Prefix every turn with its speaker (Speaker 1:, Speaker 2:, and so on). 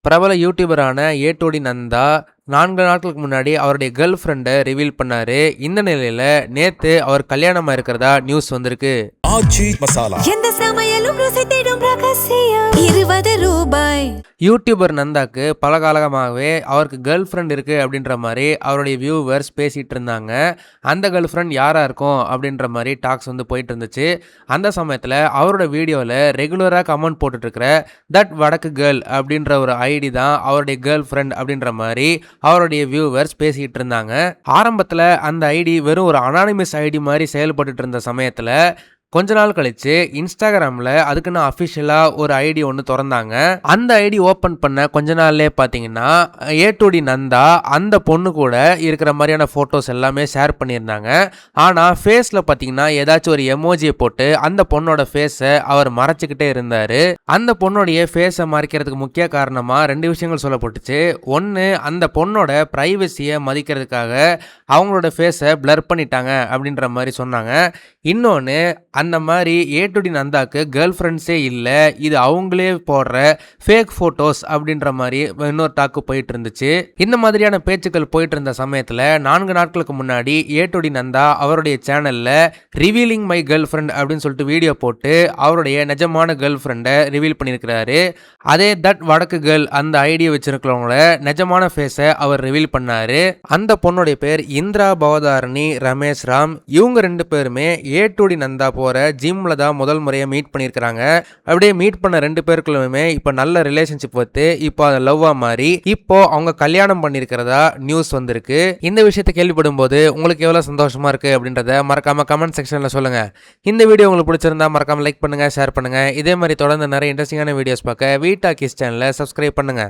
Speaker 1: பிரபல யூடியூபரான ஏட்டோடி நந்தா 4 நாட்களுக்கு முன்னாடி அவருடைய கேர்ள் ஃப்ரெண்டை ரிவீல் பண்ணாரு. இந்த நிலையில நேத்து அவர் கல்யாணமா இருக்கிறதா நியூஸ் வந்திருக்கு.
Speaker 2: ஆச்சி மசாலா
Speaker 3: எந்த சமையலும் ருசி தேடும் ரகசியம் 20 ரூபாய்.
Speaker 1: யூடியூபர் நந்தாக்கு பல காலமாகவே அவருக்கு கேர்ள் ஃப்ரெண்ட் இருக்கு அப்படின்ற மாதிரி அவருடைய வியூவர்ஸ் பேசிட்டு இருந்தாங்க. அந்த கேர்ள் ஃப்ரெண்ட் யாரா இருக்கும் அப்படின்ற மாதிரி டாக்ஸ் போயிட்டு இருந்துச்சு. அந்த சமயத்தில் அவரோட வீடியோவில் ரெகுலராக கமெண்ட் போட்டுட்டு இருக்கிற தட் வடக்கு கேர்ள் அப்படின்ற ஒரு ஐடி தான் அவருடைய கேர்ள் ஃப்ரெண்ட் அப்படின்ற மாதிரி அவருடைய வியூவர்ஸ் பேசிக்கிட்டு இருந்தாங்க. ஆரம்பத்தில் அந்த ஐடி வெறும் ஒரு அனானிமஸ் ஐடி மாதிரி செயல்பட்டு இருந்த சமயத்தில் கொஞ்ச நாள் கழிச்சு இன்ஸ்டாகிராமில் அதுக்குன்னு அஃபிஷியலாக ஒரு ஐடி ஒன்று திறந்தாங்க. அந்த ஐடி ஓப்பன் பண்ண கொஞ்ச நாள்லேயே பார்த்தீங்கன்னா ஏட்டோடி நந்தா அந்த பொண்ணு கூட இருக்கிற மாதிரியான ஃபோட்டோஸ் எல்லாமே ஷேர் பண்ணியிருந்தாங்க. ஆனால் ஃபேஸில் பார்த்தீங்கன்னா ஏதாச்சும் ஒரு எமோஜியை போட்டு அந்த பொண்ணோட ஃபேஸை அவர் மறைச்சிக்கிட்டே இருந்தார். அந்த பொண்ணுடைய ஃபேஸை மறைக்கிறதுக்கு முக்கிய காரணமாக 2 விஷயங்கள் சொல்லப்பட்டுச்சு. ஒன்று, அந்த பொண்ணோட ப்ரைவசியை மதிக்கிறதுக்காக அவங்களோட ஃபேஸை பிளர் பண்ணிட்டாங்க அப்படின்ற மாதிரி சொன்னாங்க. இன்னொன்று, அந்த மாதிரி ஏட்டோடி நந்தாக்கு கேர்ள் ஃப்ரெண்ட்ஸே இல்லை, இது அவங்களே போடுற ஃபேக் ஃபோட்டோஸ் அப்படின்ற மாதிரி இன்னொரு டாக்கு போயிட்டு இருந்துச்சு. இந்த மாதிரியான பேச்சுக்கள் போயிட்டு இருந்த சமயத்தில் 4 நாட்களுக்கு முன்னாடி ஏட்டோடி நந்தா அவருடைய சேனலில் ரிவீலிங் மை கேர்ள் ஃப்ரெண்ட் அப்படின்னு சொல்லிட்டு வீடியோ போட்டு அவருடைய நிஜமான கேர்ள் ஃப்ரெண்டை ரிவீல் பண்ணியிருக்கிறாரு. அதே தட் வடக்கு கேர்ள் அந்த ஐடியா வச்சிருக்கிறவங்கள நிஜமான ஃபேஸை அவர் ரிவீல் பண்ணாரு. அந்த பொண்ணுடைய பேர் இந்திரா பவதாரணி ரமேஷ் ராம். இவங்க 2 பேருமே ஏட்டோடி நந்தா போற ஜிம்ல தான் முதல் முறையை மீட் பண்ணியிருக்கிறாங்க. அப்படியே மீட் பண்ண 2 பேருக்குள்ளுமே இப்போ நல்ல ரிலேஷன்ஷிப் வந்து இப்போ அது லவ்வா மாறி இப்போ அவங்க கல்யாணம் பண்ணியிருக்கிறதா நியூஸ் வந்திருக்கு. இந்த விஷயத்தை கேள்விப்படும் போது உங்களுக்கு எவ்வளோ சந்தோஷமா இருக்கு அப்படின்றத மறக்காம கமெண்ட் செக்ஷன்ல சொல்லுங்க. இந்த வீடியோ உங்களுக்கு பிடிச்சிருந்தா மறக்காம லைக் பண்ணுங்க, ஷேர் பண்ணுங்க. இதே மாதிரி தொடர்ந்து நிறைய இன்ட்ரெஸ்டிங்கான வீடியோஸ் பார்க்க வீட்டா கிஸ் சேனலை சப்ஸ்கிரைப் பண்ணுங்க.